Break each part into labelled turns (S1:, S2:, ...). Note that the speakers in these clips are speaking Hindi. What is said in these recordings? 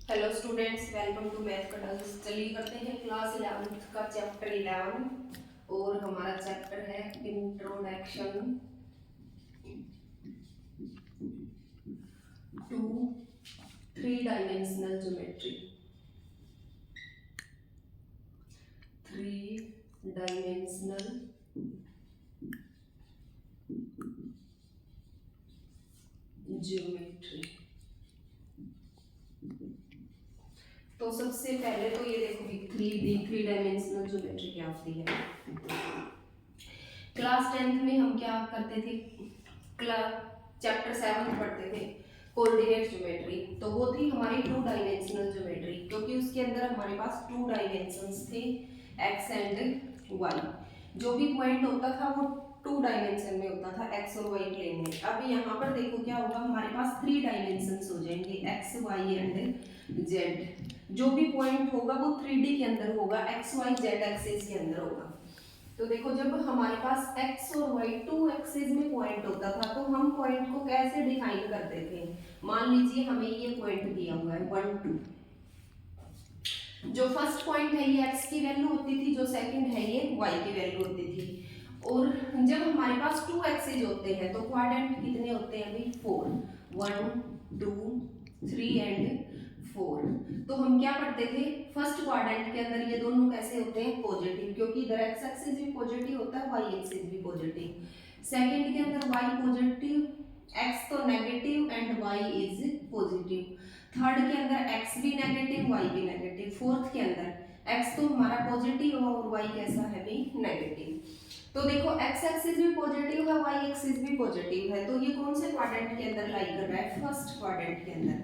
S1: Hello students, welcome to math class. चलिए करते हैं क्लास 11th का चैप्टर 11 और हमारा चैप्टर है introduction to three dimensional geometry. Three dimensional geometry. तो सबसे पहले तो ये देखो कि थ्री डायमेंशनल ज्योमेट्री क्या होती है। क्लास 10th में हम क्या करते थे, चैप्टर 7 पढ़ते थे कोऑर्डिनेट ज्योमेट्री। तो वो थी हमारी टू डायमेंशनल ज्योमेट्री, क्योंकि उसके अंदर हमारे पास टू डायमेंशंस थे, एक्स एंड वाई। जो भी पॉइंट होता था वो टू डायमेंशन में होता था, एक्स और वाई प्लेन में। अब यहाँ पर देखो क्या होगा, हमारे पास थ्री डायमेंशंस हो जाएंगे, एक्स वाई एंड जेड। जो भी पॉइंट होगा वो 3D के अंदर होगा, एक्स वाई जेड एक्सिस के अंदर होगा। तो देखो जब हमारे पास x और y टू एक्सिस में पॉइंट होता था तो हम पॉइंट को कैसे डिफाइन करते थे। मान लीजिए हमें ये पॉइंट दिया हुआ है 1 2। जो फर्स्ट पॉइंट है ये x की वैल्यू होती थी, जो सेकंड है ये y की वैल्यू होती थी। और जब हमारे पास टू एक्सिस होते हैं तो क्वाड्रेंट कितने होते हैं अभी 4, 1 2 3 एंड 4। तो हम क्या पढ़ते थे, फर्स्ट क्वाड्रेंट के अंदर ये दोनों कैसे होते हैं पॉजिटिव, क्योंकि इधर एक्स एक्सिस भी पॉजिटिव होता है, वाई एक्सिस भी पॉजिटिव। सेकंड के अंदर वाई पॉजिटिव, एक्स तो negative and y is positive. Third के अंदर एक्स भी नेगेटिव वाई भी नेगेटिव। फोर्थ के अंदर एक्स तो हमारा पॉजिटिव और वाई कैसा है भी नेगेटिव। तो देखो एक्स एक्सिस भी पॉजिटिव है, वाई एक्सिस भी पॉजिटिव है, तो ये कौन से क्वाड्रेंट के अंदर लाई कर रहा है, फर्स्ट क्वाड्रेंट के अंदर।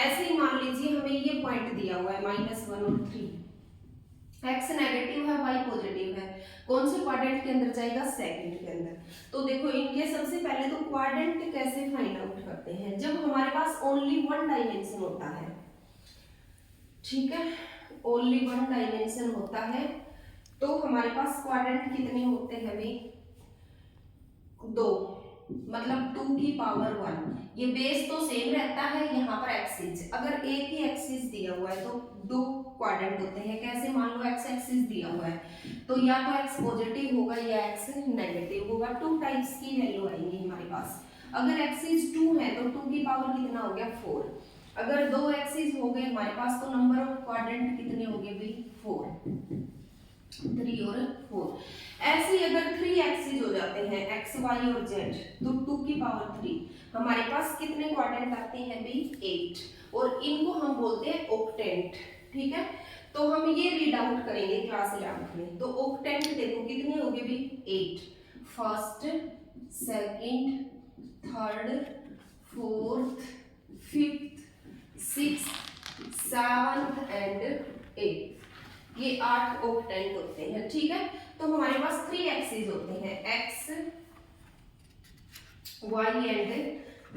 S1: ऐसे ही मान लीजिए हमें ये पॉइंट दिया हुआ है -1 और 3, एक्स नेगेटिव है वाई पॉजिटिव है, कौन से क्वाड्रेंट के अंदर जाएगा, सेकंड के अंदर। तो देखो इनके सबसे पहले तो क्वाड्रेंट कैसे फाइंड आउट करते हैं, जब हमारे पास ओनली वन डायमेंशन होता है, ठीक है, ओनली वन डायमेंशन होता है तो हमारे पास क्वाड्रेंट कितने होते हैं भाई, दो, मतलब 2 की पावर 1। ये बेस तो सेम रहता है, यहाँ पर एक्सिस अगर एक ही एक्सिस दिया हुआ है तो दो क्वाड्रेंट होते हैं। कैसे, मान लो एक्स एक्सिस दिया हुआ है तो या तो एक्स पॉजिटिव होगा या एक्स नेगेटिव होगा। टू टाइप्स की वैल्यू आएंगी हमारे पास। अगर एक्सिस 2 है तो 2 की पावर कितना हो गया 4। अगर दो एक्सिस हो गए हमारे पास तो नंबर ऑफ क्वाड्रेंट कितने हो गए भाई 4, 3 और 4। ऐसे ही अगर 3 एक्सिस हो जाते हैं एक्स वाई और जेड तो 2 की पावर 3 हमारे पास कितने क्वाड्रेंट आते हैं भाई 8। और इनको हम बोलते हैं ऑक्टेंट, ठीक है। तो हम ये रीड आउट करेंगे क्लास 11 में। तो ऑक्टेंट देखो कितने हो गए भाई 8, first second third fourth fifth sixth seventh and eighth, ये 8 ऑक्टेंट होते हैं, ठीक है। तो हमारे पास 3 एक्सिस होते हैं, एक्स वाई एंड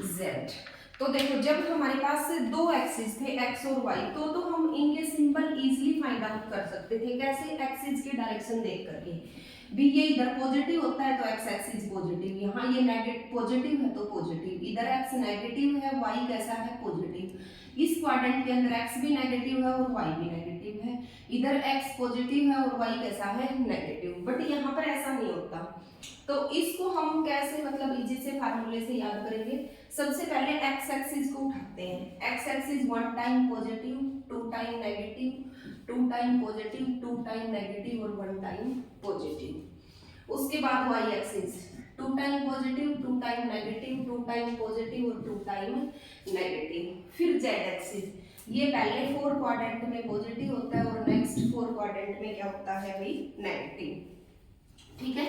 S1: जेड। तो देखो जब हमारे पास दो एक्सिस थे एक्स और वाई तो हम इनके सिंबल इजीली फाइंड आउट कर सकते थे। कैसे, एक्सिस की डायरेक्शन देख करके भी, ये इधर पॉजिटिव होता है तो एक्स एक्सिस पॉजिटिव, यहाँ ये नेगेटिव पॉजिटिव है तो पॉजिटिव, इधर एक्स नेगेटिव है वाई कैसा है पॉजिटिव। इस क्वाड्रेंट के अंदर एक्स भी नेगेटिव है और वाई भी नेगेटिव है, इधर एक्स पॉजिटिव है और वाई कैसा है नेगेटिव। बट यहाँ पर ऐसा नहीं होता। तो इसको हम कैसे मतलब इजी से फार्मूले से याद करेंगे। सबसे पहले एक्स एक्सिस को उठाते हैं, x axis 1 time positive 2 time negative 2 time positive 2 time negative और 1 टाइम पॉजिटिव। उसके बाद y axis 2 time positive 2 time negative 2 time positive और 2 टाइम नेगेटिव। फिर जेड एक्सिस, ये पहले 4 क्वाड्रेंट में पॉजिटिव होता है और नेक्स्ट 4 क्वाड्रेंट में क्या होता है भाई नेगेटिव, ठीक है।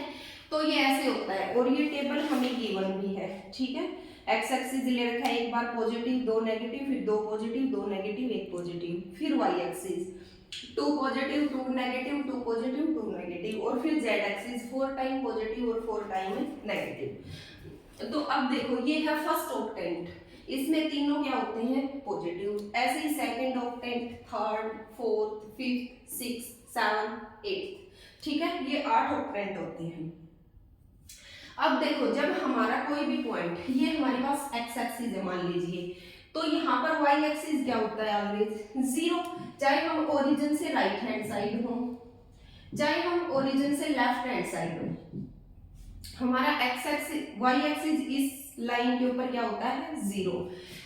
S1: तो ये ऐसे होता है और ये टेबल हमें गिवन भी है, ठीक है। एक्स एक्सिस ले रखा है, एक बार पॉजिटिव 2 नेगेटिव फिर 2 पॉजिटिव 2 नेगेटिव 1 पॉजिटिव। फिर y axis 2 positive 2 negative 2 positive 2 negative. और फिर जेड एक्सिस 4 टाइम पॉजिटिव और 4 टाइम नेगेटिव। तो अब देखो ये है फर्स्ट ऑक्टेंट, इसमें तीनों क्या होते हैं पॉजिटिव। ऐसे ही second octant, third fourth fifth sixth seventh eighth, ठीक है, ये 8 ऑक्टेंट होते हैं। अब देखो जब हमारा कोई भी पॉइंट, ये हमारे पास एक्स एक्सिस है मान लीजिए, तो यहाँ पर वाई एक्सिस क्या होता है ऑलवेज 0, चाहे हम ओरिजिन से राइट हैंड साइड हो चाहे हम ओरिजिन से लेफ्ट हैंड साइड हो, हमारा एक्स एक्सिस वाई एक्सिस इस लाइन के ऊपर क्या होता है 0।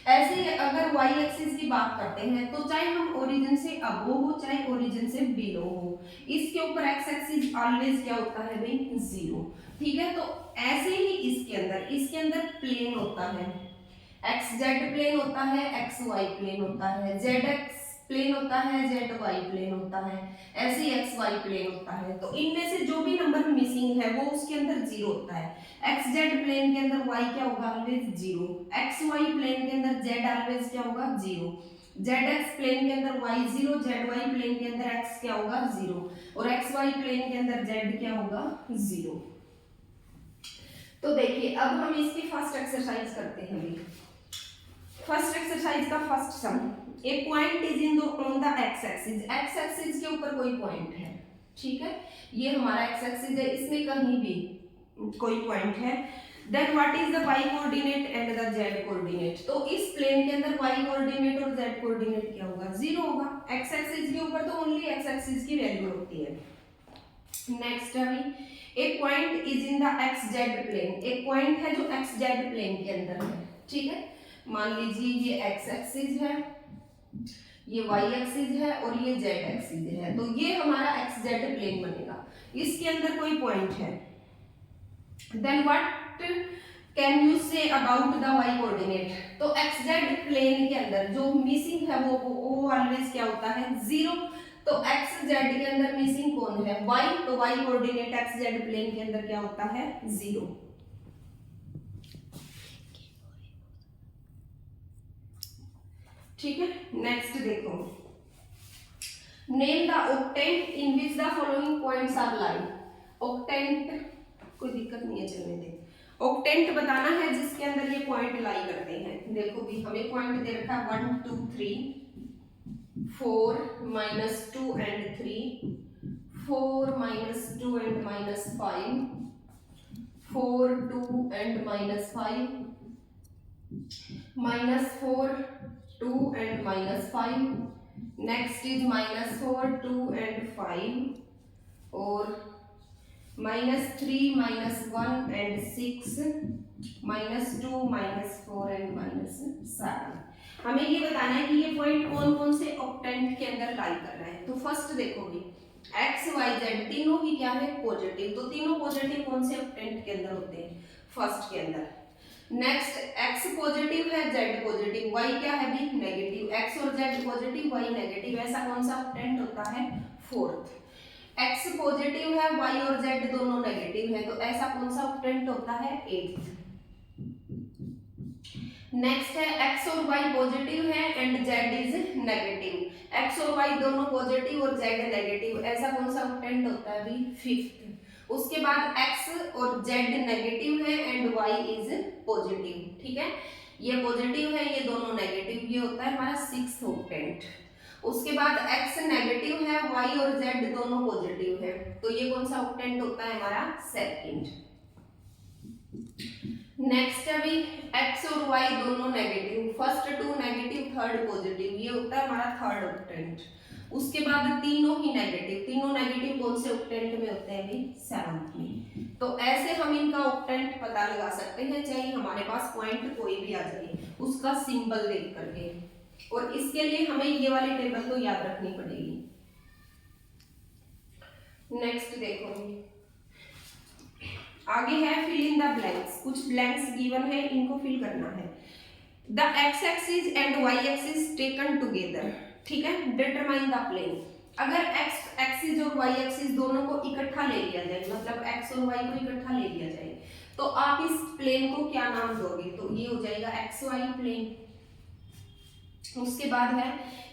S1: ऐसे अगर वाई एक्सिस की बात करते हैं तो चाहे हम ओरिजिन से अबो हो चाहे ओरिजिन से बिलो हो, इसके ऊपर एक्स एक्सिस ऑलवेज क्या होता है भाई 0। ठीक है, तो ऐसे ही इसके अंदर प्लेन होता है, एक्स जेड प्लेन होता है, एक्स वाई प्लेन होता है, जेड एक्स प्लेन होता है, जेड वाई प्लेन होता है, ऐसे ही एक्स वाई प्लेन होता है। तो इनमें से जो भी नंबर मिसिंग है वो उसके अंदर 0 होता है। एक्स जेड प्लेन के अंदर वाई क्या होगा ऑलवेज 0, एक्स वाई प्लेन के अंदर जेड ऑलवेज क्या होगा 0, जेड एक्स प्लेन के अंदर वाई 0, जेड वाई प्लेन के अंदर एक्स क्या होगा 0 और एक्स वाई प्लेन के अंदर जेड क्या होगा 0। तो देखिए अब हम इसकी फर्स्ट एक्सरसाइज करते हैं। फर्स्ट एक्सरसाइज का first sum, a point is in on the x axis, x axis के ऊपर कोई पॉइंट है, ठीक है, ये हमारा एक्स एक्सिस है, इसमें कहीं भी कोई पॉइंट है। Then what is the y coordinate and the z coordinate, तो इस प्लेन के अंदर वाई कोऑर्डिनेट और जेड कोऑर्डिनेट क्या होगा 0 होगा। एक्स एक्सिस के ऊपर तो ओनली एक्स एक्सिस की वैल्यू होती है। नेक्स्ट अभी a point is in the x z plane, एक पॉइंट है जो एक्स जेड प्लेन के अंदर है, ठीक है, मान लीजिए ये एक्स एक्सिस है, ये वाई एक्सिस है और ये जेड एक्सिस है, तो ये हमारा एक्स जेड प्लेन बनेगा, इसके अंदर कोई पॉइंट है। Then what can you say about the y coordinate, तो एक्स जेड प्लेन के अंदर जो मिसिंग है वो ऑलवेज क्या होता है 0, तो एक्स जेड के अंदर मिसिंग कौन है वाई, तो y coordinate x z plane के अंदर क्या होता है 0। ठीक है, नेक्स्ट देखो, name the octant in which the following points are lie. Octant कोई दिक्कत नहीं है, चलने दे। ऑक्टेंट बताना है जिसके अंदर ये पॉइंट लाई करते हैं। देखो भी हमें पॉइंट दे रखा है 1 2 3 4 -2 and 3, 4 -2 and -5, 4 2 and -5, -4 2 and -5, next is -4 2 and 5 और -3 -1 and 6, -2 -4 and -7। हमें ये बताना है कि ये पॉइंट कौन कौन से ऑक्टेंट के अंदर लाई कर रहा है। तो फर्स्ट देखो भी एक्स वाई जेड तीनों ही क्या है पॉजिटिव, तो तीनों पॉजिटिव कौन से ऑक्टेंट के अंदर होते हैं फर्स्ट के अंदर। नेक्स्ट एक्स पॉजिटिव है जेड पॉजिटिव, वाई क्या है भी नेगेटिव, एक्स और जेड पॉजिटिव वाई नेगेटिव, ऐसा कौन सा ऑक्टेंट होता है फोर्थ। एक्स पॉजिटिव है वाई और जेड दोनों नेगेटिव है, तो ऐसा कौन सा ऑक्टेंट होता है एट्थ। नेक्स्ट है एक्स और वाई पॉजिटिव है and Z is negative, x और वाई दोनों पॉजिटिव और जेड नेगेटिव, ऐसा कौन सा ऑक्टेंट होता है भी फिफ्थ। उसके बाद एक्स और जेड नेगेटिव है एंड वाई इज पॉजिटिव, ठीक है, ये पॉजिटिव है ये दोनों नेगेटिव, ये होता है हमारा सिक्स्थ ऑक्टेंट। उसके बाद एक्स नेगेटिव है वाई और जेड दोनों पॉजिटिव है, तो ये कौन सा ऑक्टेंट होता है हमारा सेकंड। नेक्स्ट अभी एक्स और वाई दोनों negative, first two negative third positive, ये होता है हमारा थर्ड ऑक्टेंट। उसके बाद तीनों ही नेगेटिव, तीनों नेगेटिव कौन से ऑक्टेंट में होते हैं भी सेवंथ में। तो ऐसे हम इनका ऑक्टेंट पता लगा सकते हैं, चाहे हमारे पास पॉइंट कोई भी आ जाए उसका सिंबल देख करके, और इसके लिए हमें ये वाली टेबल तो याद रखनी पड़ेगी। नेक्स्ट देखो आगे है फिल इन द ब्लैंक्स, कुछ ब्लैंक्स गिवन है इनको फिल करना है। The x axis and y axis taken together, ठीक है, डिटरमाइन द प्लेन। अगर एक्स एक्सिस और वाई एक्सिस दोनों को इकट्ठा ले लिया जाए, मतलब एक्स और वाई को इकट्ठा ले लिया जाए, तो आप इस प्लेन को क्या नाम दोगे, तो ये हो जाएगा एक्स वाई प्लेन। उसके बाद है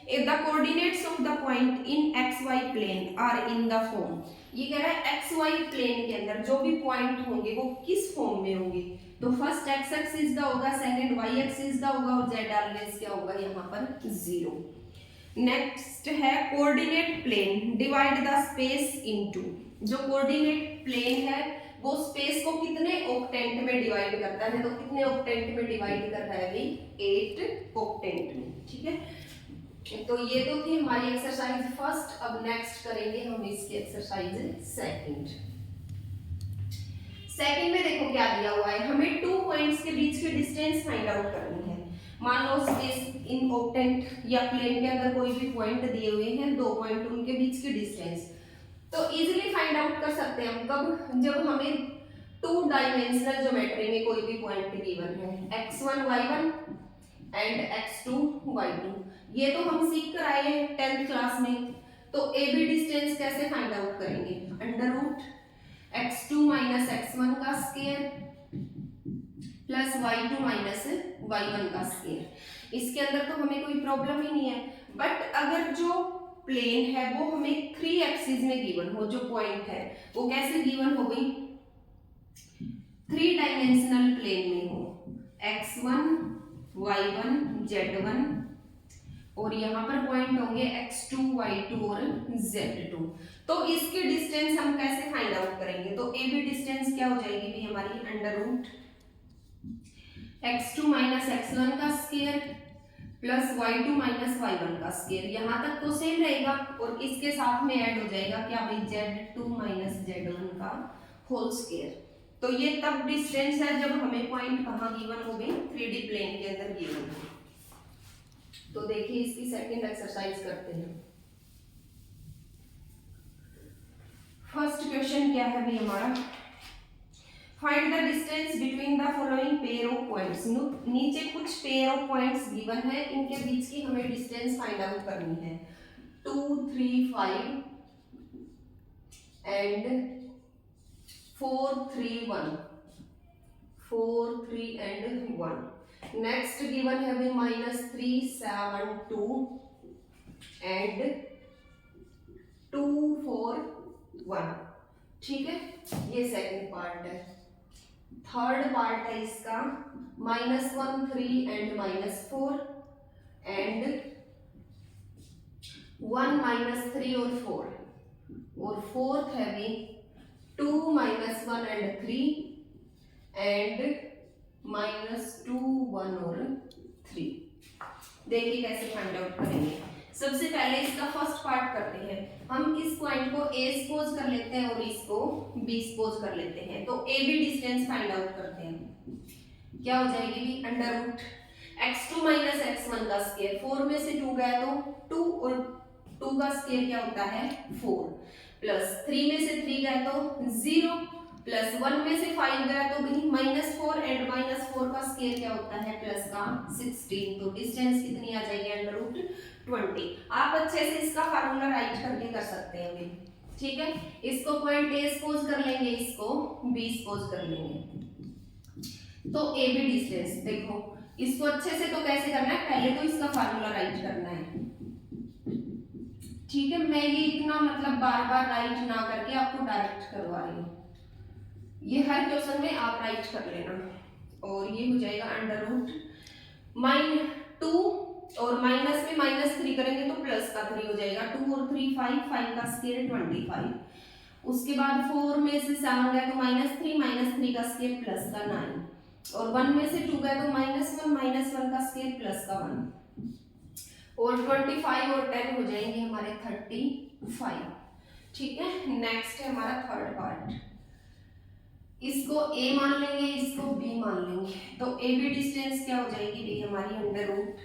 S1: the coordinates of the point in x y plane are in the form, ये कह रहा है एक्स वाई प्लेन के अंदर जो भी पॉइंट होंगे वो किस फॉर्म में होंगे, तो फर्स्ट एक्स एक्सिस का होगा, सेकंड वाई एक्सिस का होगा और जेड ऑलवेज क्या होगा यहाँ पर 0। नेक्स्ट है coordinate plane divide the space into, जो कोऑर्डिनेट प्लेन है वो स्पेस को कितने ऑक्टेंट में डिवाइड करता है, तो कितने ऑक्टेंट में डिवाइड कर रहा है भाई 8 ऑक्टेंट में। ठीक है, तो ये तो थी हमारी एक्सरसाइज फर्स्ट। अब नेक्स्ट करेंगे हम इसकी एक्सरसाइज सेकंड। सेकंड में देखो क्या दिया हुआ है, हमें 2 पॉइंट्स के बीच की डिस्टेंस फाइंड आउट करनी है। मान लो स्पेस इन ऑक्टेंट या प्लेन के अंदर कोई भी पॉइंट दिए हुए हैं, 2 पॉइंट, उनके बीच की डिस्टेंस तो इजीली फाइंड आउट कर सकते हैं हम कब, जब हमें 2 डायमेंशनल ज्योमेट्री में कोई भी पॉइंट गिवन है, x1 y1 and x2 y2। ये तो हम सीख कर आए हैं 10th क्लास में। तो ए बी डिस्टेंस कैसे फाइंड आउट करेंगे, under root x2 minus x1 का square plus y2 minus y1 का स्क्वायर। इसके अंदर तो हमें कोई प्रॉब्लम ही नहीं है, बट अगर जो प्लेन है वो हमें 3 एक्सिस में गिवन हो, जो पॉइंट है वो कैसे गिवन हो गई, 3 डायमेंशनल प्लेन में हो, x1 y1 z1 और यहाँ पर पॉइंट होंगे x2 y2 और z2। तो इसकी डिस्टेंस हम कैसे फाइंड आउट करेंगे, तो ए बी डिस्टेंस क्या हो जाएगी भी हमारी under root x2 minus x1 का square plus y2 minus y1 का स्क्वायर। यहाँ तक तो सेम रहेगा और इसके साथ में ऐड हो जाएगा क्या भाई z2 माइनस z1 का होल स्क्वायर। तो ये तब डिस्टेंस है जब हमें पॉइंट कहाँ गिवन हो गई, 3D प्लेन के अंदर गिवन हो। तो देखिए इसकी सेकंड एक्सरसाइज करते हैं। फर्स्ट क्वेश्चन क्या है भी हमारा, find the distance between the following pair of points. नीचे कुछ पेयर ऑफ पॉइंट्स गिवन है, इनके बीच की हमें डिस्टेंस फाइंड आउट करनी है। 2 3 5 एंड 4 3 1, 4 3 एंड 1। नेक्स्ट गिवन है भी -3 7 2 एंड 2 4 1। ठीक है, ये सेकंड पार्ट है। थर्ड पार्ट है इसका -1 3 एंड -4 एंड 1 -3 और 4। और फोर्थ है भी 2 -1 एंड 3 एंड -2 1 और 3। देखिए कैसे फाइंड आउट करेंगे। सबसे पहले इसका फर्स्ट पार्ट करते हैं। हम इस पॉइंट को A सपोज कर लेते हैं और इसको B सपोज कर लेते हैं। तो A B distance find out करते हैं। क्या हो जाएगी भी under root x2 minus x1 का स्क्वायर, 4 में से 2 गया तो 2 और 2 का स्क्वायर क्या होता है 4, प्लस 3 में से 3 गया तो 0, प्लस 1 में से 5 गया तो भी -4 एंड -4 का स्क्वायर क्या होता है प्लस का 16। तो डिस्टेंस कितनी आ जाएगी अंडर रूट 20। आप अच्छे से इसका फार्मूला राइट करके कर सकते हैं अभी। ठीक है, इसको पॉइंट ए सपोज कर लेंगे, इसको बी सपोज कर लेंगे। तो ए बी डिस्टेंस देखो, इसको अच्छे से तो कैसे करना है, पहले तो इसका फार्मूला राइट करना है। ठीक है, मैं ये इतना मतलब बार बार राइट ना करके आपको डायरेक्ट करवा रही हूँ। ये हर क्वेश्चन में आप राइट कर लेना। और ये हो जाएगा अंडर रूट -2 और माइनस में -3 करेंगे तो प्लस का 3 हो जाएगा। 2 और 3 5, 5 का स्क्वायर 25। उसके बाद 4 में से 7 गया तो -3 का स्क्वायर प्लस का 9 और 1 में से 2 गया तो -1 का स्क्वायर प्लस का 1 और 25 और 10 हो जाएंगे हमारे 35। ठीक है, नेक्स्ट है हमारा थर्ड पार्ट। इसको a मान लेंगे, इसको b मान लेंगे। तो ए बी डिस्टेंस क्या हो जाएगी भी हमारी under root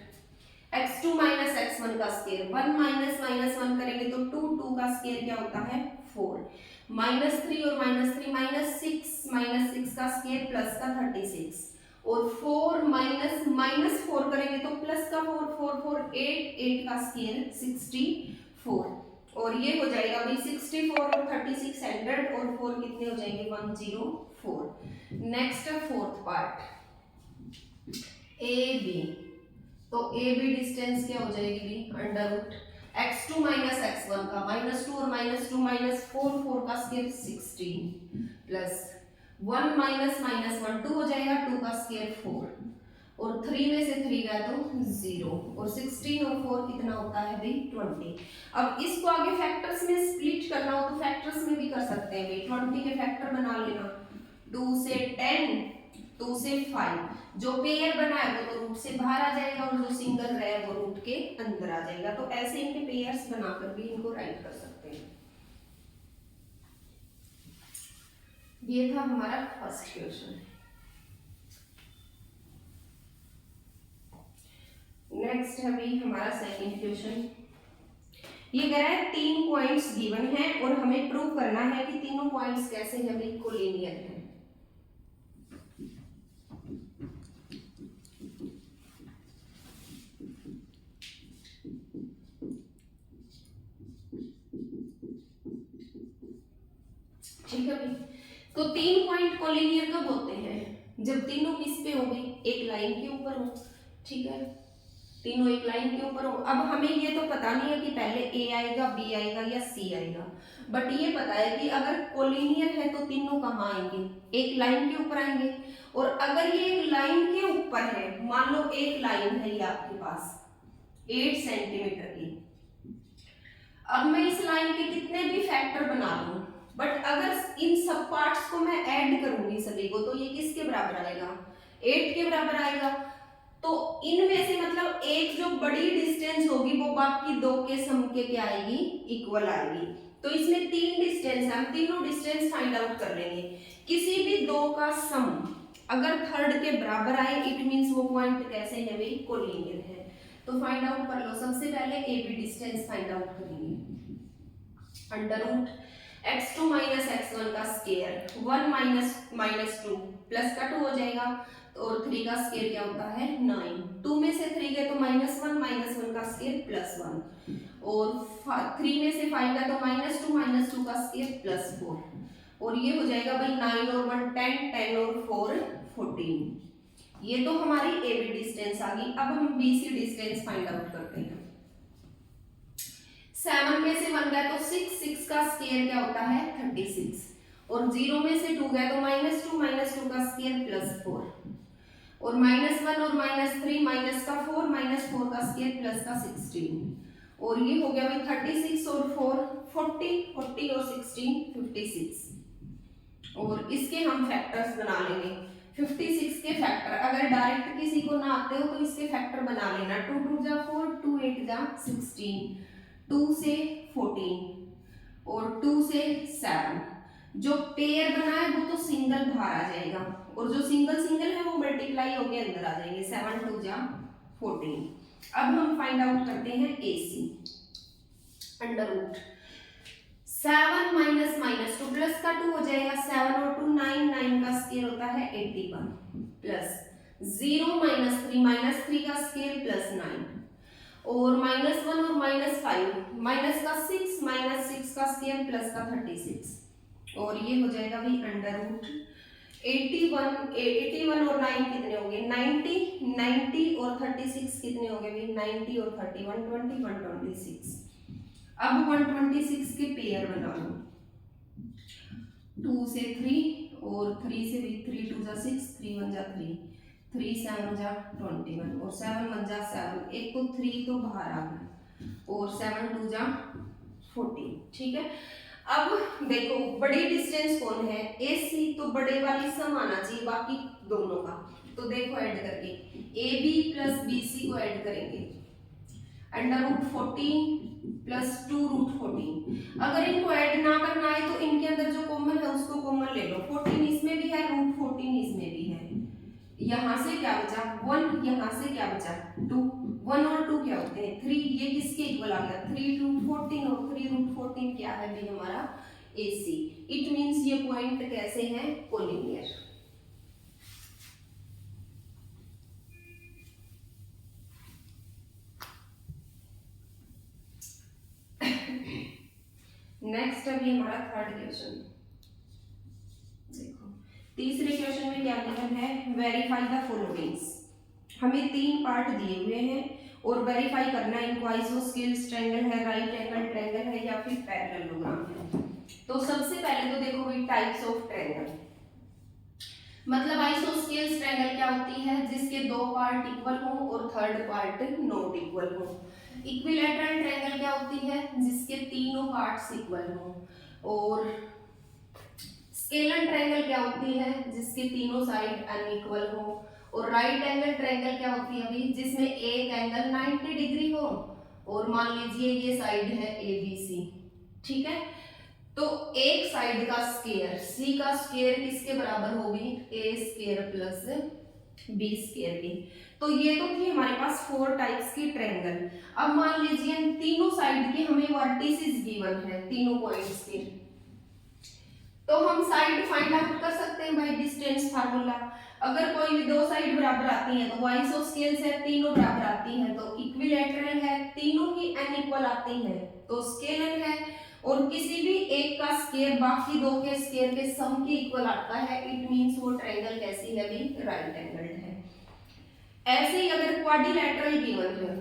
S1: x2 minus x1 का स्क्वायर, 1 माइनस -1 करेंगे तो 2 का स्क्वायर क्या होता है 4, -3 और -3 -6 का स्क्वायर प्लस का 36 और 4 -4 करेंगे तो प्लस का 4 8 का स्क्वायर 64 और ये हो जाएगा भाई 64 और 36 100 और 4 कितने हो जाएंगे 104। नेक्स्ट है फोर्थ पार्ट ए बी। तो ए बी डिस्टेंस क्या हो जाएगी भी under root x2 minus x1 का -2 और -2 -4 का स्क्वायर 16 प्लस 1 -1 2 हो जाएगा 2 का स्क्वायर 4 और 3 में से 3 गया तो 0 और 16 और 4 कितना होता है भाई 20। अब इसको आगे फैक्टर्स में स्प्लिट करना हो तो फैक्टर्स में भी कर सकते हैं भाई। 20 के फैक्टर बना लेना 2 से 10, 2 से 5। जो पेयर बना है वो तो रूट से बाहर आ जाएगा और जो सिंगल रहे वो रूट के अंदर आ जाएगा। तो ऐसे इनके पेयर्स बनाकर भी इनको राइट कर सकते हैं। ये था हमारा फर्स्ट क्वेश्चन। नेक्स्ट है भी हमारा सेकंड क्वेश्चन। ये कह रहा है 3 पॉइंट्स गिवन है और हमें प्रूव करना है कि तीनों पॉइंट्स कैसे हैं भाई, कोलिनियर है। ठीक है भाई, तो 3 पॉइंट कोलिनियर कब होते हैं, जब तीनों किस पे हो गई, एक लाइन के ऊपर हो। ठीक है, तीनों एक लाइन के ऊपर हो। अब हमें ये तो पता नहीं है कि पहले ए आएगा, बी आएगा या सी आएगा, बट ये पता है कि अगर कोलिनियर है तो तीनों कहाँ आएंगे, एक लाइन के ऊपर आएंगे। और अगर ये एक लाइन के ऊपर है, मान लो एक लाइन है ये आपके पास 8 सेंटीमीटर की, अब मैं इस लाइन के कितने भी फैक्टर बना लूं, बट अगर इन सब पार्ट्स को मैं ऐड करूंगी सभी को, तो ये किसके बराबर आएगा, 8 के बराबर आएगा। तो इनमें से मतलब एक जो बड़ी डिस्टेंस होगी वो बाकी दो के सम के क्या आएगी, इक्वल आएगी। तो इसमें 3 डिस्टेंस है, हम तीनों डिस्टेंस फाइंड आउट कर लेंगे। किसी भी दो का सम अगर थर्ड के बराबर आए, इट मींस वो पॉइंट कैसे है भाई, कोलिनियर है। तो फाइंड आउट कर लो। सबसे पहले A B distance find out करेंगे। Under root x2 minus x1 का स्क्वायर 1 माइनस 2 प्लस का 2 हो जाएगा, और 3 का स्क्वायर क्या होता है 9। 2 में से 3 गए तो -1 का स्क्वायर +1, और 3 में से 5 गए तो -2 का स्क्वायर +4, और ये हो जाएगा भाई 9 और 1 10, 10 और 4 14। ये तो हमारी ए बी डिस्टेंस आ गई। अब हम B C distance find out करते हैं। 7 में से 1 गया तो 6, 6 का स्क्वायर क्या होता है 36, और 0 में से 2 गया तो -2 का स्क्वायर +4, और -1 और -3 माइनस का 4 -4 का स्क्वायर प्लस का 16, और ये हो गया भाई 36 और 4 40, 40 और 16 56, और इसके हम फैक्टर्स बना लेंगे। 56 के फैक्टर अगर डायरेक्ट किसी को ना आते हो तो इसके फैक्टर बना लेना। 2 2 जा 4, 2 8 जा 16, 2 से 14 और 2 से 7। जो पेयर बना है वो तो सिंगल बाहर आ जाएगा, और जो सिंगल सिंगल है वो मल्टीप्लाई होके अंदर आ जाएंगे। 7 2 जा 14। अब हम फाइंड आउट करते हैं AC। Under root 7 minus minus 2 plus का 2 हो जाएगा, 7 और 2 9, 9 का स्क्वायर होता है 81, प्लस 0 माइनस 3 का स्क्वायर प्लस 9, और -1 और -5 माइनस का 6 का स्क्वायर प्लस का 36, और ये हो जाएगा भी अंडर रूट 81 और 9 कितने हो गए 90 और 36 कितने हो गए भाई 90 और 30 120 126। अब 126 के पेयर बना लो। 2 से 3 और 3 से भी 3 2 जा 6, 3 1 जा 3, 3 7 जा 21, और 7 1 जा 7, एक तो 3 तो बाहर आ गया, और 7 2 जा 14। ठीक है, अब देखो बड़ी डिस्टेंस कौन है AC, तो बड़े वाली सम आना चाहिए बाकी दोनों का। तो देखो ऐड करके AB प्लस BC को ऐड करेंगे, अंडर रूट 14 प्लस 2 रूट 14। अगर इनको ऐड ना करना है तो इनके अंदर जो कॉमन है उसको कॉमन ले लो। 14 इसमें भी है, रूट 14 इसमें भी है। यहाँ से क्या बचा 1, यहाँ से क्या बचा 2, 1 और 2 क्या होते हैं 3, ये किसके इक्वल आ गया 3 रूट 14, और 3 रूट 14 क्या है भी हमारा AC। इट मींस ये पॉइंट कैसे हैं कोलिनियर। नेक्स्ट अभी हमारा थर्ड क्वेश्चन देखो। तीसरे क्वेश्चन में क्या गिवन है, वेरीफाई द फॉलोइंग्स। हमें 3 पार्ट दिए हुए हैं और वेरीफाई करना है इनको, आइसोस्केल्स ट्रायंगल है, राइट एंगल ट्रायंगल है या फिर पैरेललोग्राम है। तो सबसे पहले तो देखो भाई टाइप्स ऑफ ट्रायंगल, मतलब आइसोस्केल्स ट्रायंगल क्या होती है, जिसके 2 पार्ट इक्वल हो और थर्ड पार्ट नॉट इक्वल हो। इक्विलैटरल ट्रायंगल क्या होती है, जिसके तीनों पार्ट्स इक्वल हो। और स्केलर ट्रायंगल क्या होती है? जिसके तीनों साइड अनइक्वल हो। और राइट एंगल ट्रायंगल क्या होती है अभी? जिसमें एक एंगल 90 डिग्री हो और मान लीजिए ये साइड है ABC, ठीक है। तो एक साइड का स्क्वायर C का स्क्वायर किसके बराबर होगी? A square plus B square की। तो ये तो थी हमारे पास 4 टाइप्स की ट्रायंगल। अब मान लीजिए इन तीनों साइड के हमें वर्टिसेस गिवन है, तीनों पॉइंट्स के, तो हम साइड फाइंड आउट कर सकते हैं बाय डिस्टेंस फार्मूला। अगर कोई भी दो साइड बराबर आती हैं तो आइसोस्केल्स है, तीनों बराबर आती हैं तो इक्विलैटरल है, तीनों ही अनइक्वल आती हैं तो स्केलर है, और किसी भी एक का स्क्वायर बाकी दो के स्क्वायर के सम के इक्वल आता है, इट मींस वो ट्रायंगल कैसी है भी? राइट एंगल्ड है। ऐसे ही अगर क्वाड्रिलैटरल गिवन है,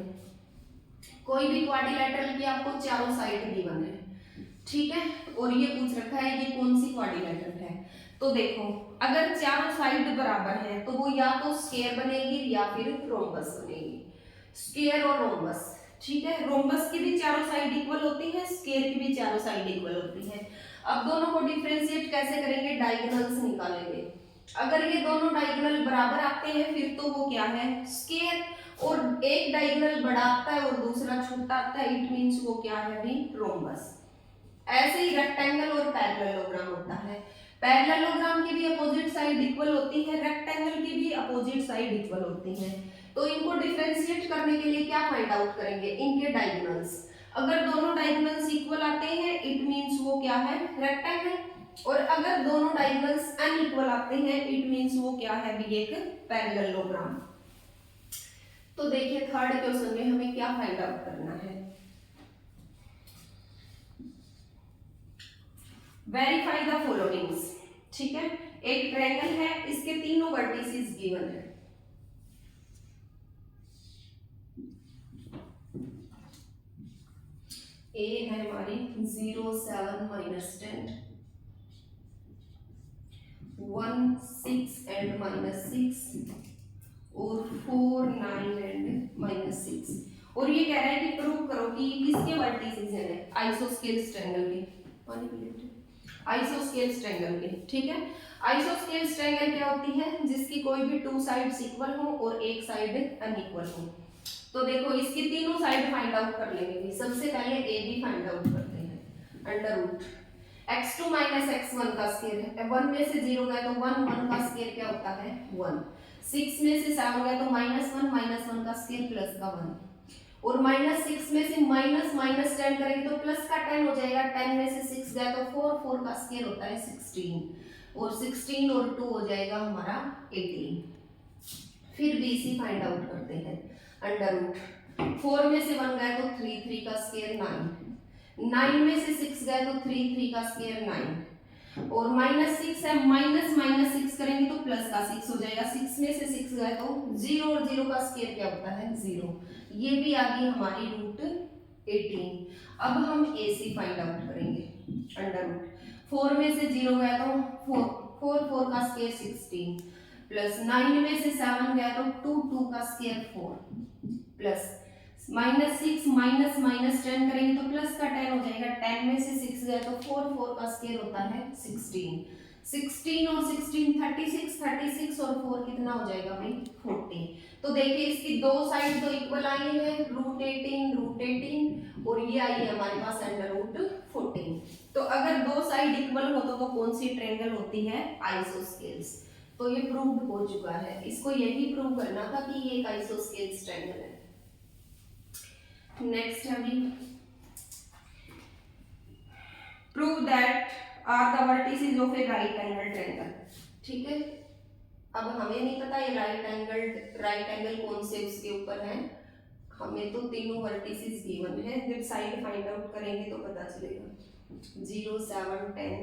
S1: कोई भी क्वाड्रिलैटरल की आपको चारों साइड गिवन है, ठीक है, और ये पूछ रखा है ये कौन सी क्वाड्रिलैटरल है, तो देखो अगर चारों साइड बराबर है तो वो या तो स्क्वायर बनेगी या फिर रोम्बस बनेगी, स्क्वायर और रोम्बस, ठीक है। रोम्बस की भी चारों साइड इक्वल होती है, स्क्वायर की भी चारों साइड इक्वल होती है। अब दोनों को डिफरेंशिएट कैसे करेंगे? डायगोनल्स निकालेंगे। अगर ये दोनों डायगोनल बराबर आते हैं फिर तो वो क्या है? स्क्वायर, और एक डायगोनल बड़ा आता है और दूसरा छोटा आता है, इट मींस वो क्या है भी? रोम्बस। ऐसे ही रेक्टेंगल और पैरेललोग्राम होता है। पैरेललोग्राम की भी अपोजिट साइड इक्वल होती है, रेक्टेंगल की भी अपोजिट साइड इक्वल होती है। तो इनको डिफरेंशिएट करने के लिए क्या फाइंड आउट करेंगे? इनके डायगोनल्स। अगर दोनों डायगोनल्स इक्वल आते हैं इट मींस वो क्या है? रेक्टेंगल, और अगर दोनों डायगोनल्स अनइक्वल आते हैं इट मींस वो क्या है भी? एक पैरेललोग्राम। तो देखिए थर्ड क्वेश्चन में हमें क्या फाइंड आउट करना है? वेरीफाई द फॉलोइंग्स, ठीक है। एक ट्रायंगल है, इसके तीनों वर्टिसेस गिवन है। ए है हमारी 0 7 -10, 1 6 एंड -6, और 4 9 एंड -6। और ये कह रहा है कि प्रूव करो कि किसके वर्टिसेस हैं? आइसोस्केल्स ट्रायंगल के, आइसोस्केल्स ट्रायंगल के, ठीक है। आइसोस्केल्स ट्रायंगल क्या होती है? जिसकी कोई भी टू साइड्स इक्वल हो और एक साइड अनइक्वल हो। तो देखो इसकी तीनों साइड फाइंड आउट कर लेंगे। सबसे पहले ए बी फाइंड आउट करते हैं। अंडर रूट x2 - x1 का स्क्वायर है, 1 में से 0 गया तो 1, 1 का स्क्वायर क्या होता है? 1। 6 में से 7 गया तो -1 - 1 का स्क्वायर प्लस का 1, और -6 में से -10 करेंगे तो प्लस का 10 हो जाएगा। 10 में से 6 गया तो 4, 4 का स्क्वायर होता है 16, और 16 और 2 हो जाएगा हमारा 18। फिर BC फाइंड आउट करते हैं। अंडर रूट 4 में से 1 गया तो 3, 3 का स्क्वायर 9, 9 में से 6 गया तो 3, 3 का स्क्वायर 9, और -6 है, -6 करेंगे तो प्लस का 6 हो जाएगा। 6 में से 6 गया तो 0, और 0 का स्क्वायर क्या होता है? 0। ये भी आ गई हमारी रूट 18। अब हम AC फाइंड आउट करेंगे। अंडर रूट 4 में से 0 गया तो 4, 4 का स्क्वायर 16, प्लस 9 में से 7 गया तो 2, 2 का स्क्वायर 4, प्लस -6 -10 करेंगे तो प्लस का 10 हो जाएगा। 10 में से 6 गया तो 4, 4 का स्क्वायर होता है 16, 16 और 16 36, 36 और 4 कितना हो जाएगा भाई? 40। तो देखिए इसकी दो साइड तो इक्वल आई है, रूट 18, और ये आई है हमारे पास अंडर रूट 14। तो अगर दो साइड इक्वल हो तो वो कौन सी ट्रायंगल होती है? आइसोस्केल्स। तो ये प्रूव्ड हो चुका है। इसको यही प्रूव करना था कि ये एक आइसोस्केल्स ट्रायंगल है। नेक्स्ट है अभी, prove that are the vertices of a right angle triangle, ठीक है। अब हमें नहीं पता ये राइट एंगल कौन से उसके ऊपर है, हमें तो तीनों वर्टिसेस गिवन है। जब साइड फाइंड आउट करेंगे तो पता चलेगा। 0 7 10,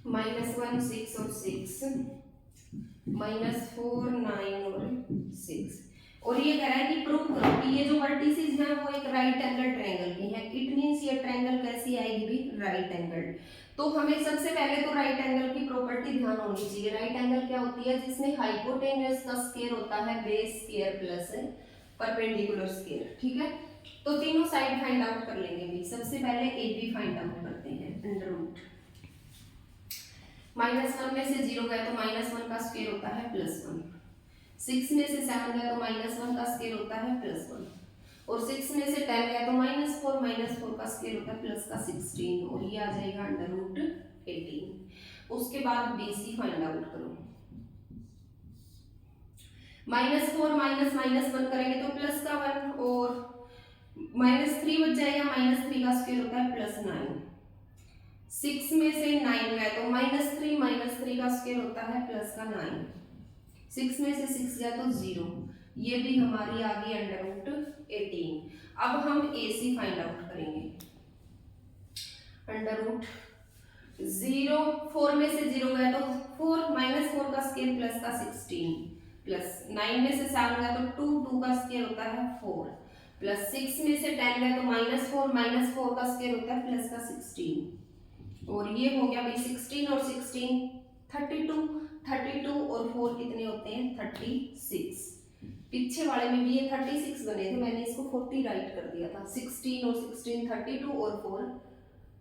S1: -1 6 और 6, -4 9 और 6। और ये कह रहा है कि प्रूव करो कि ये जो वर्टिसेस हैं वो एक राइट एंगल ट्रायंगल की है। इट मींस ये ट्रायंगल कैसी आएगी भी? Right angle. तो हमें सबसे पहले तो राइट एंगल की प्रॉपर्टी ध्यान होनी चाहिए। राइट एंगल क्या होती है? जिसमें हाइपोटेन्यूज का स्क्वायर होता है base square plus perpendicular square, ठीक है। तो तीनों साइड फाइंड आउट कर लेंगे भी। सबसे पहले AB फाइंड आउट करते हैं। अंडर रूट -1 में से 0 गया तो -1 का स्क्वायर होता है +1। 6 में से 7 गया तो -1 का स्क्वायर होता है +1, और 6 में से 10 गया तो -4 का स्क्वायर होता है +16, और ये आ जाएगा √18। उसके बाद BC फाइंड आउट करो। -4 -1 करेंगे तो +1, और -3 बच जाएगा, -3 का स्क्वायर होता है +9। 6 में से 9 गया तो -3 का स्क्वायर होता है +9। 6 में से 6 गया तो 0, ये भी हमारी आ गई √18। अब हम AC फाइंड आउट करेंगे। √0, 4 में से 0 गया तो 4, -4 का स्क्वायर प्लस का 16, प्लस 9 में से 7 गया तो 2 का स्क्वायर होता है 4, प्लस 6 में से 10 गया तो -4 का स्क्वायर होता है प्लस का 16, और ये हो गया भाई 16 और 16 32 और 4 कितने होते हैं 36। पीछे वाले में भी ये 36 बने थे, मैंने इसको 40 राइट कर दिया था। 16 और 16 32 और 4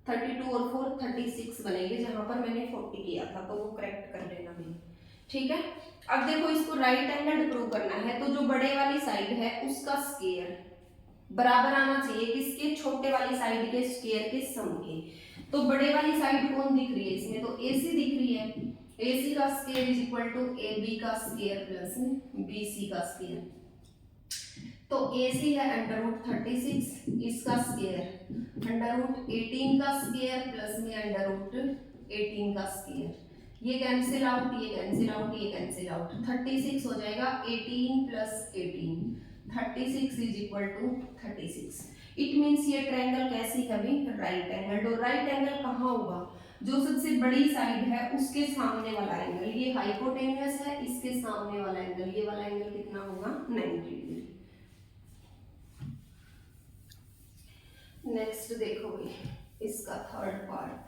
S1: 32 और 4 36 बनेंगे, जहां पर मैंने 40 किया था, तो वो करेक्ट कर लेना भी। ठीक है, अब देखो इसको राइट एंगल प्रूव करना है, तो जो बड़े वाली साइड है उसका स्क्वायर बराबर आना चाहिए किसके, छोटे वाली साइड के स्क्वायर के सम के। तो बड़े वाली साइड कौन दिख रही है इसमें, तो AC दिख रही है। AC का square is equal to AB का स्क्वायर प्लस BC का स्क्वायर। तो AC है √36, इसका स्क्वायर √18 का स्क्वायर प्लस में √18 का स्क्वायर। ये कैंसिल आउट, ये कैंसिल आउट, ये कैंसिल आउट, 36 हो जाएगा 18 plus 18, 36 is equal to 36। It means ये ट्रायंगल कैसी है भी, राइट एंगल। और राइट एंगल कहाँ होगा, जो सबसे बड़ी साइड है उसके सामने वाला एंगल, ये हाइपोटेन्यूस है, इसके सामने वाला एंगल, ये वाला एंगल कितना होगा 90 डिग्री। नेक्स्ट देखो भाई इसका थर्ड पार्ट,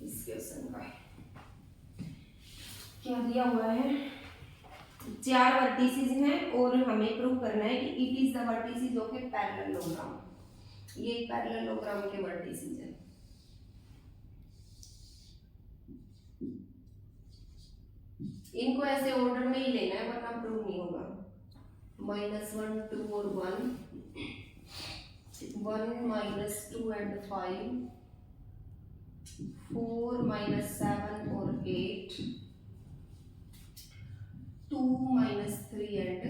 S1: इस क्वेश्चन का क्या दिया हुआ है, 4 वर्टिसेस हैं और हमें प्रूव करना है कि it is the vertices of a parallelogram. ये पैरेललोग्राम के वर्टिसेस हैं। इनको ऐसे ऑर्डर में ही लेना है वरना प्रूव नहीं होगा। -1 2 और 1 -2 and 5 4 -7 और 8 2 -3 and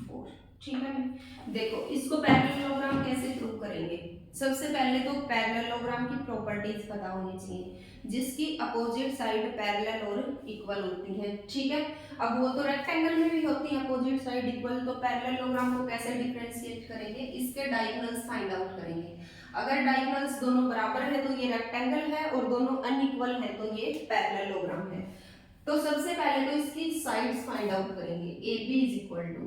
S1: 4। ठीक है, देखो इसको पैरेललोग्राम कैसे प्रूव करेंगे। सबसे पहले तो पैरेललोग्राम की प्रॉपर्टीज पता होनी चाहिए, जिसकी अपोजिट साइड पैरेलल और इक्वल होती है। ठीक है, अब वो तो रेक्टेंगल में भी होती है अपोजिट साइड इक्वल, तो पैरेललोग्राम को कैसे डिफरेंशिएट करेंगे, इसके डायगोनल्स फाइंड आउट करेंगे। अगर डायगोनल्स दोनों बराबर है तो ये रेक्टेंगल है, और दोनों अनइक्वल है तो ये पैरेललोग्राम है। तो सबसे पहले तो इसकी साइड्स फाइंड आउट करेंगे। AB इज इक्वल टू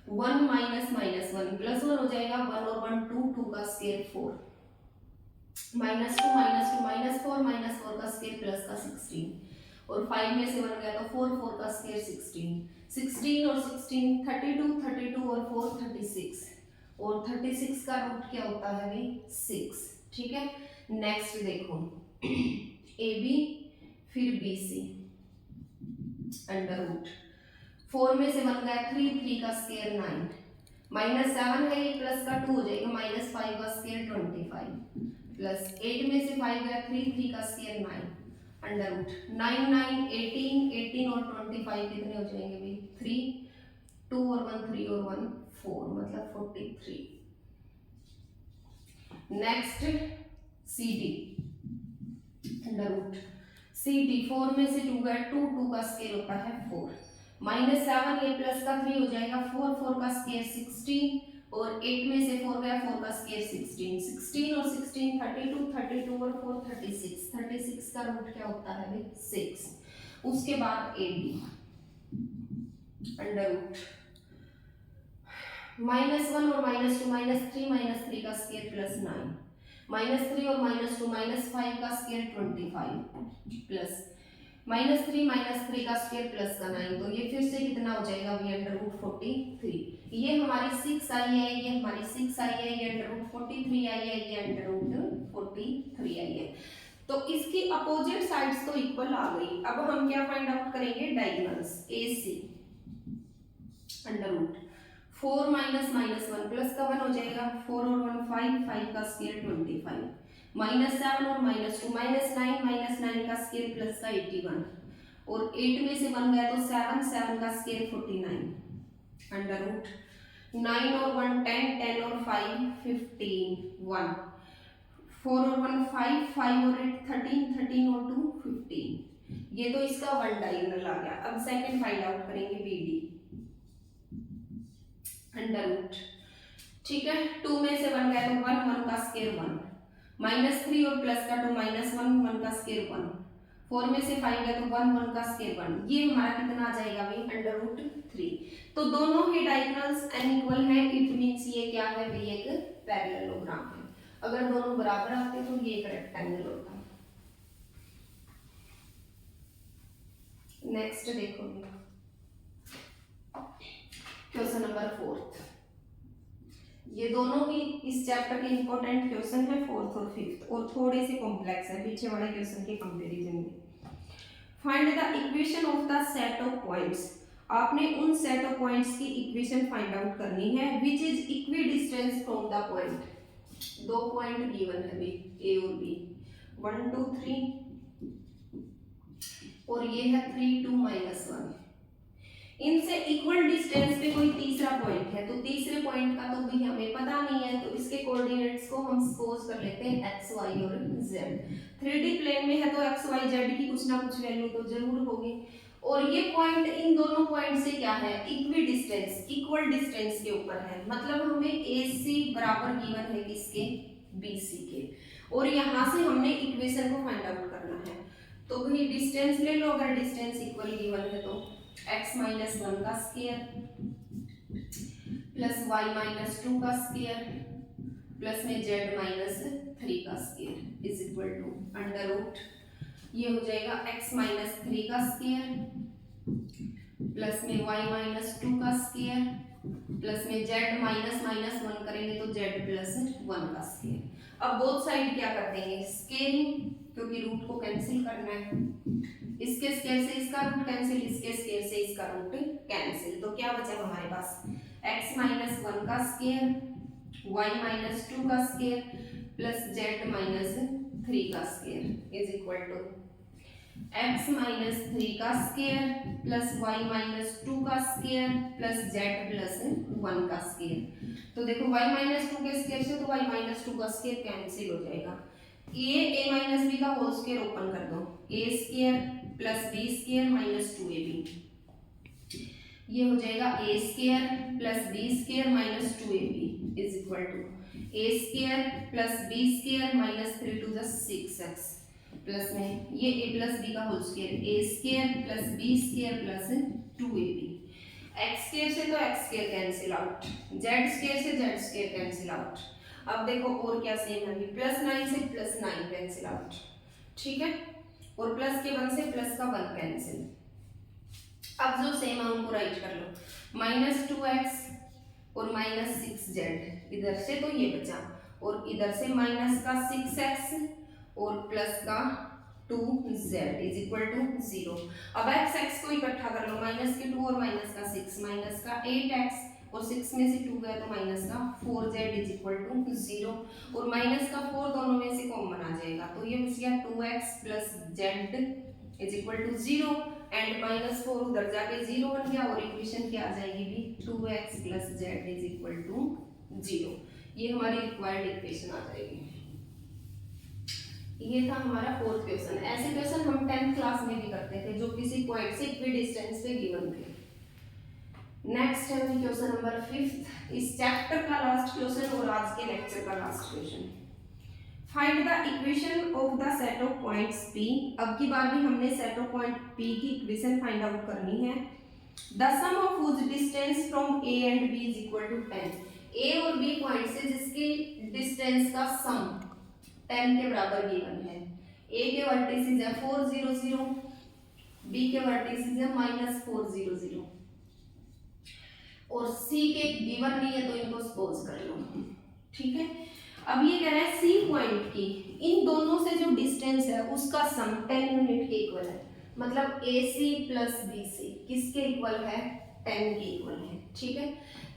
S1: √1 -1 +1 हो जाएगा, 1 और 1 2 का स्क्वायर 4, -2 -4 का स्क्वायर प्लस का 16, और 5 में से 1 गया तो 4 का स्क्वायर 16 और 16 32 और 4 36, और 36 का रूट क्या होता है भाई 6। ठीक है, नेक्स्ट देखो AB फिर BC √4 में से 1 गया 3 का स्क्वायर 9, -7 है ये प्लस का 2 हो जाएगा, -5 का स्क्वायर 25, प्लस 8 में से 5 गया 3 का स्क्वायर 9, √9 18 और 25 कितने हो जाएंगे भाई 3 2 और 1 3 और 1 4, मतलब 43। नेक्स्ट CD CD 4 में से 2 गया 2 का स्क्वायर होता है 4, -7 ये प्लस का 3 हो जाएगा, 4 का स्क्वायर 16, और 8 में से 4 गया 4 का स्क्वायर 16 और 16 32 और 4 36 का रूट क्या होता है भाई 6। उसके बाद AB -1 और -2 -3 का स्क्वायर प्लस 9, -3 और -2 -5 का स्क्वायर 25, प्लस -3 का स्क्वायर प्लस का 9, तो ये फिर से कितना हो जाएगा भी √43। ये हमारी 6 आई है, ये हमारी 6 आई है, ये √43 आई है, ये √43 आई है। तो इसकी अपोजिट साइड्स तो इक्वल आ गई। अब हम क्या फाइंड आउट करेंगे, diagonals AC under root 4 minus minus 1 plus का 1 हो जाएगा, 4 और 1 5, 5 का स्क्वायर 25, माइनस 7 और माइनस 2 माइनस 9, माइनस 9 का स्क्वायर प्लस का 81, और 8 में से 1 गया तो 7, 7 का स्क्वायर 49 अंडर रूट 9 और 1 10, 10 और 5 15, 1 4 और 1 5, 5 और 8 13, 13 और 2 15। ये तो इसका वन डायगोनल आ गया। अब सेकंड फाइंड आउट करेंगे BD अंडर रूट, ठीक है, 2 में से 1 गया तो 1, 1 का स्क्वायर 1, माइनस 3 और प्लस का 2 माइनस 1, 1 का स्क्वायर 1, 4 में से 5 गया तो 1, 1 का स्क्वायर 1। ये हमारा कितना आ जाएगा भाई, अंडर रूट 3। तो दोनों ही डायगोनल्स अनइक्वल है, इट मींस ये क्या है भाई, एक पैरेललोग्राम है। अगर दोनों बराबर आते तो ये एक रेक्टेंगल होता। नेक्स्ट देखो क्वेश्चन नंबर 4। ये दोनों ही इस चैप्टर के इंपॉर्टेंट क्वेश्चन है, 4th और 5th, और थोड़े से कॉम्प्लेक्स है पीछे वाले क्वेश्चन के कंपैरिजन में। Find the equation of the set of points. आपने उन सेट ऑफ पॉइंट्स की इक्वेशन फाइंड आउट करनी है which is equi distance from the point. दो पॉइंट गिवन है भी, A और B, 1 2 3, और ये है 3 2 -1। इनसे इक्वल डिस्टेंस पे कोई तीसरा पॉइंट है, तो तीसरे पॉइंट का तो भी हमें पता नहीं है, तो इसके कोऑर्डिनेट्स को हम सपोज कर लेते हैं x y और z। 3D प्लेन में है तो x y z की कुछ ना कुछ वैल्यू तो जरूर होगी, और ये पॉइंट इन दोनों पॉइंट से क्या है, इक्वी डिस्टेंस, इक्वल डिस्टेंस के ऊपर है। मतलब हमें AC बराबर गिवन है किसके, BC के, और यहाँ से हमने इक्वेशन को फाइंड आउट करना है। तो भाई डिस्टेंस ले लो, अगर डिस्टेंस इक्वल गिवन है तो x माइनस 1 का स्क्वायर प्लस y माइनस 2 का स्क्वायर प्लस में z माइनस 3 का square is equal to under root, ये हो जाएगा x माइनस 3 का स्क्वायर प्लस में y माइनस 2 का स्क्वायर प्लस में z माइनस माइनस 1 करेंगे तो z प्लस 1 का स्क्वायर। अब बोथ साइड क्या कर देंगे, स्केलिंग, क्योंकि रूट को कैंसिल करना है। इसके स्क्वायर से इसका रूट कैंसिल, इसके स्क्वायर से इसका रूट कैंसिल, तो क्या बचा हमारे पास, x माइनस 1 का स्क्वायर y माइनस 2 का स्क्वायर प्लस z माइनस 3 का square is equal to x minus 3 का स्क्वायर प्लस y माइनस 2 का स्क्वायर प्लस z प्लस 1 का स्क्वायर। तो देखो y माइनस 2 के स्क्वायर से तो y माइनस 2 का स्क्वायर कैंसिल हो जाएगा। ये a माइनस बी का होल स्क्वायर ओपन कर दो, a square plus b square minus 2ab, ये हो जाएगा a square plus b square minus 2ab is equal to a square plus b square minus 3 to the 6x plus में ये a प्लस b का whole square, a square plus b square plus 2ab, x square से तो x square cancel out, z square से z स्क्वायर कैंसिल आउट। अब देखो और क्या सेम है, प्लस 9 से प्लस 9 कैंसिल आउट, ठीक है, और प्लस के 1 से प्लस का 1 कैंसिल। अब जो सेम है उनको राइट कर लो, माइनस 2x और माइनस 6z, इधर से तो ये बचा, और इधर से माइनस का 6x और प्लस का 2z इज इक्वल टू 0। अब x को इकट्ठा कर लो, माइनस के 2 और माइनस का 6, माइनस का 8x और 6 में से 2 गया तो माइनस का 4z इज इक्वल टू 0, और माइनस का 4 दोनों में से कॉमन आ जाएगा, तो ये बच गया 2x plus z is equal to 0, and minus 4 उधर जाके 0 बन गया, और इक्वेशन क्या आ जाएगी भी 2x plus z is equal to 0। ये हमारी रिक्वायर्ड इक्वेशन आ जाएगी। ये था हमारा 4th क्वेश्चन। ऐसे क्वेश्चन हम 10th क्लास में भी करते थे जो किसी पॉइंट से इक्वी डिस्टेंस पे गिवन थे। नेक्स्ट है क्वेश्चन नंबर 5th, इस चैप्टर का लास्ट क्वेश्चन और आज के लेक्चर का last question. Find the equation of the set of points P। अब की बार भी हमने सेट ऑफ पॉइंट P की इक्वेशन फाइंड आउट करनी है। The sum of whose distance from A and B is equal to 10। A और B पॉइंट से जिसकी डिस्टेंस का सम 10 के बराबर गिवन है। A के वर्टिसेस है 4 0 0, B के वर्टिसेस है -4 0 0, और C के गिवन नहीं है तो इनको सपोज कर लो, ठीक है। अब ये कह रहा है सी पॉइंट की इन दोनों से जो डिस्टेंस है उसका सम 10 यूनिट के इक्वल है, मतलब AC प्लस BC किसके इक्वल है, 10 के इक्वल है। ठीक है,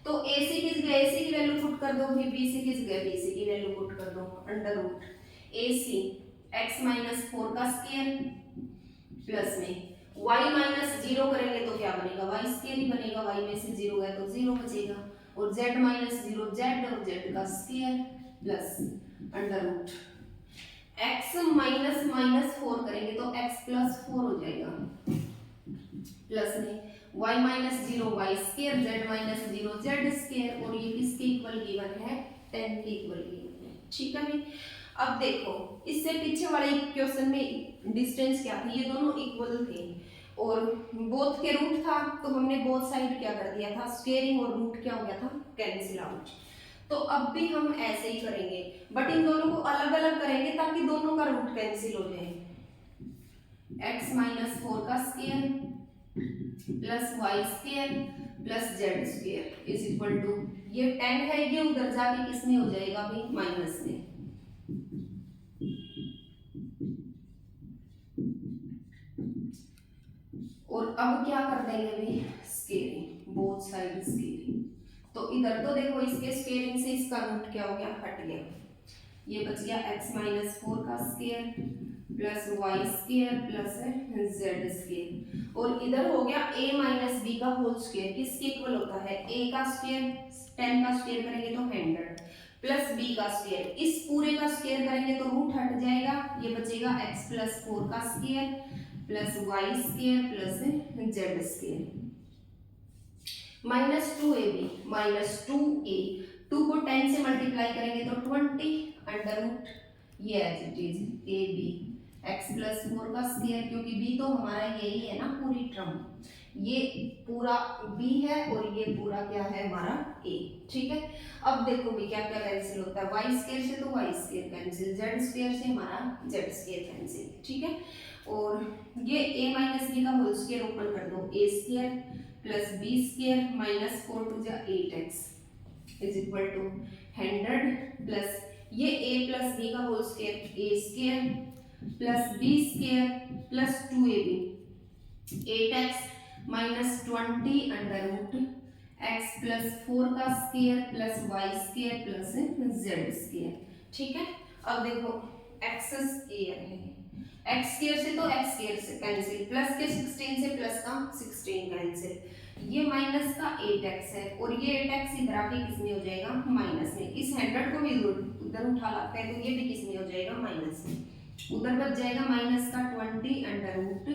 S1: तो AC किस गया, AC की वैल्यू पुट कर दो, फिर BC किस गया, BC की वैल्यू पुट कर दो, under root AC x minus 4 का स्क्वायर प्लस में y माइनस 0 करेंगे तो क्या बनेगा, y स्क्वायर ही बनेगा, y में से 0 गया तो 0 बचेगा, और z माइनस 0 z और z का square plus under root x minus minus 4 करेंगे तो x प्लस 4 हो जाएगा, प्लस में y minus 0 y square z minus 0 z square, और ये किसके इक्वल गिवन है, 10 के इक्वल गिवन है। ठीक है भाई, अब देखो इससे पीछे वाले क्वेश्चन में डिस्टेंस क्या थी, ये दोनों इक्वल थे और बोथ के रूट था, तो हमने बोथ साइड क्या कर दिया था, स्क्वायरिंग, और रूट क्या हो गया था, कैंसिल आउट। तो अब भी हम ऐसे ही करेंगे, बट इन दोनों को अलग अलग करेंगे ताकि दोनों का रूट कैंसिल हो जाए। x माइनस 4 का square plus y square plus z square is equal to, ये 10 है, ये उधर जाके किसमें हो जाएगा भाई, माइनस में। और अब क्या कर देंगे भाई, स्केलिंग, बोथ साइड स्केलिंग। तो इधर तो देखो इसके स्केलिंग से इसका रूट क्या हो गया, हट गया, ये बच गया x माइनस 4 का square plus y square plus z square, और इधर हो गया a माइनस b का होल स्क्वायर, किसके इक्वल होता है, a का स्क्वायर 10 का स्क्वायर करेंगे तो 100 प्लस b का स्क्वायर, इस पूरे का स्क्वायर करेंगे तो रूट हट जाएगा, ये बचेगा x प्लस 4 का square plus y square plus z square minus 2ab minus 2a, 2 को 10 से मल्टीप्लाई करेंगे तो 20 अंडर रूट ये as it is ab x plus 4 का स्क्वायर, क्योंकि b तो हमारा यही है ना पूरी टर्म, ये पूरा b है और ये पूरा क्या है हमारा a। ठीक है, अब देखो भी क्या क्या कैंसिल होता है, y स्क्वायर से तो y square cancel, z square से हमारा z स्क्वायर कैंसिल। ठीक है, और ये a माइनस b का होल स्क्वायर ओपन कर दो, a square plus b square minus 4 to जा 8x is equal to 100 plus ये a प्लस b का whole square a square plus b square plus 2ab 8x minus 20 under root x plus 4 का square plus y square plus z square. ठीक है, अब देखो x स्क्वायर है, x स्क्वायर से तो x स्क्वायर से कैंसिल, प्लस के 16 से प्लस का 16 कैंसिल, ये माइनस का 8x है और ये 8x इधर आके किस में हो जाएगा, माइनस में। इस 100 को भी उधर उठा लाते हैं तो ये भी किस में हो जाएगा, माइनस में। उधर बच जाएगा माइनस का 20 अंडर रूट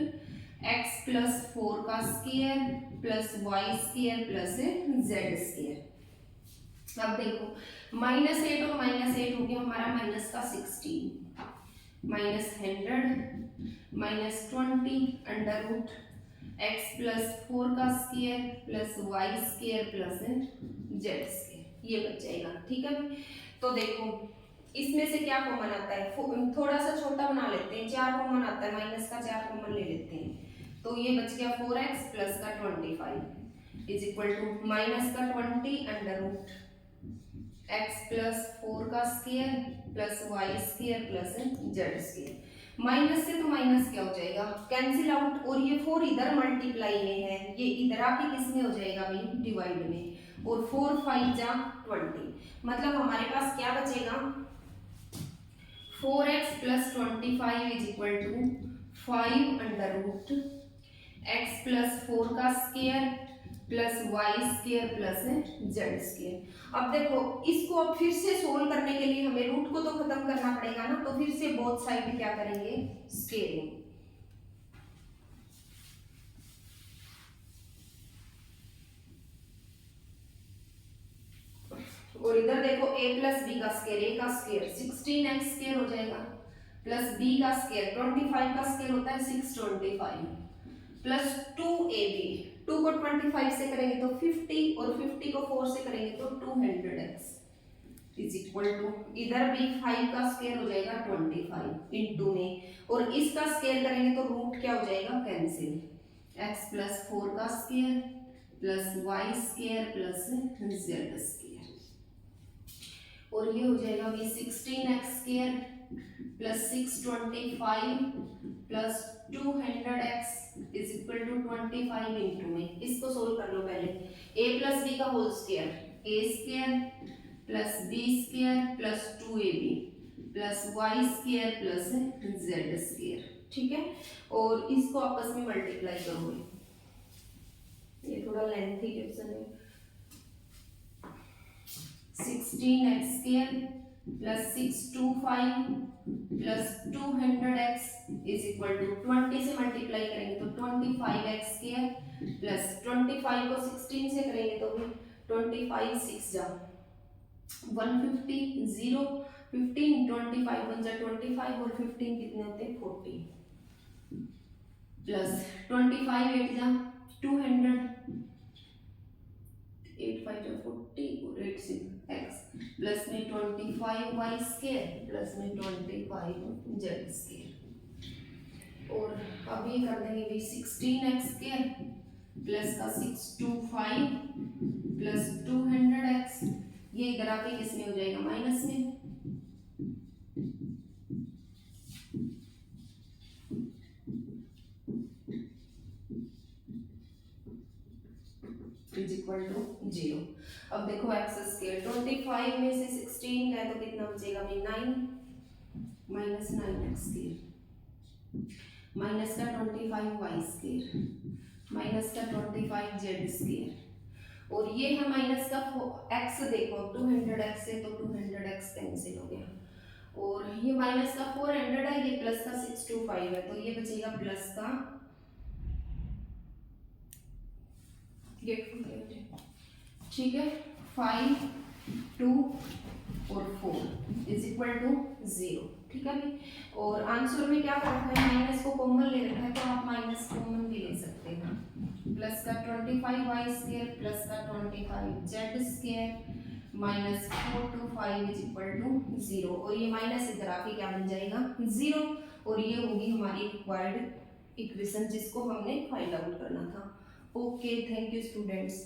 S1: x प्लस 4 का square plus y square plus z square. अब देखो माइनस 8 और माइनस 8 हो गया हमारा माइनस का 16 minus 100 minus 20 under root x plus 4 का square plus y square plus z square, ये बच जाएगा। ठीक है, तो देखो इसमें से क्या कॉमन आता है, थोड़ा सा छोटा बना लेते हैं, 4 कॉमन आता है, माइनस का 4 कॉमन ले लेते हैं, तो ये बच गया 4x प्लस का 25 इज इक्वल टू माइनस का 20 अंडर रूट x प्लस 4 का square plus y square plus z square. Minus से तो माइनस क्या हो जाएगा, कैंसिल आउट, और ये 4 इधर मल्टीप्लाई में है, ये इधर आके किस में हो जाएगा भाई, डिवाइड में, और 4 5 जा 20, मतलब हमारे पास क्या बचेगा 4x plus 25 is equal to 5 under root x plus 4 का square plus y square plus z square. अब देखो इसको अब फिर से सोल्व करने के लिए हमें रूट को तो खत्म करना पड़ेगा ना, तो फिर से बोथ साइड क्या करेंगे, स्केलिंग। और इधर देखो a प्लस b का स्क्वायर, a का स्क्वायर 16x स्क्वायर हो जाएगा प्लस b का स्क्वायर 25 का स्क्वायर होता है 625 प्लस 2ab, 2 को 25 से करेंगे तो 50 और 50 को 4 से करेंगे तो 200x इज इक्वल टू, इधर भी 5 का स्क्वायर हो जाएगा 25 इनटू में, और इसका स्क्वायर करेंगे तो रूट क्या हो जाएगा, कैंसिल, x प्लस 4 का square plus y square plus z square, और ये हो जाएगा अभी 16x² plus 625 plus 200x is equal to 25 into में। इसको सोल्व कर लो पहले। a प्लस बी का whole square, a square plus b square plus 2ab plus y square plus z square, ठीक है। और इसको आपस में मल्टीप्लाई करोगे, ये थोड़ा लेंथी क्वेश्चन है। 16x² plus 625 plus 200x is equal to 20 से मल्टीप्लाई करेंगे तो 25x² प्लस 25 को 16 से करेंगे तो भी 25 6 जा 150 0 15 25 बन जा 25 और 15 कितने होते हैं 40 प्लस 25 8 जा 200 8 5 जा 40 और 8 6 x प्लस में 25 y स्क्वायर प्लस में 25 z स्क्वायर। और अब ये कर देंगे भी 16x² प्लस का 625 प्लस 200x, ये ग्राफिक किसमें हो जाएगा माइनस में, इज इक्वल टू 0। अब देखो x² 25 में से 16 गए तो कितना बचेगा भाई 9 माइनस 9x² माइनस का 25 y² माइनस का 25 z²। और ये है माइनस का x, देखो 200x से तो 200x कैंसिल हो गया। और ये माइनस का 400 है, ये प्लस का 625 है, तो ये बचेगा प्लस का ठीक है 5 2 और 4 इज इक्वल टू 0, ठीक है भाई। और आंसर में क्या कर रखा है, माइनस को कॉमन ले रखा है तो आप माइनस कॉमन भी ले सकते हैं। प्लस का 25y² प्लस का 25z² minus 4 to 5 is equal to 0। और ये माइनस इधर आके क्या बन जाएगा 0। और ये होगी हमारी रिक्वायर्ड इक्वेशन जिसको हमने फाइंड आउट करना था। Okay, thank you students.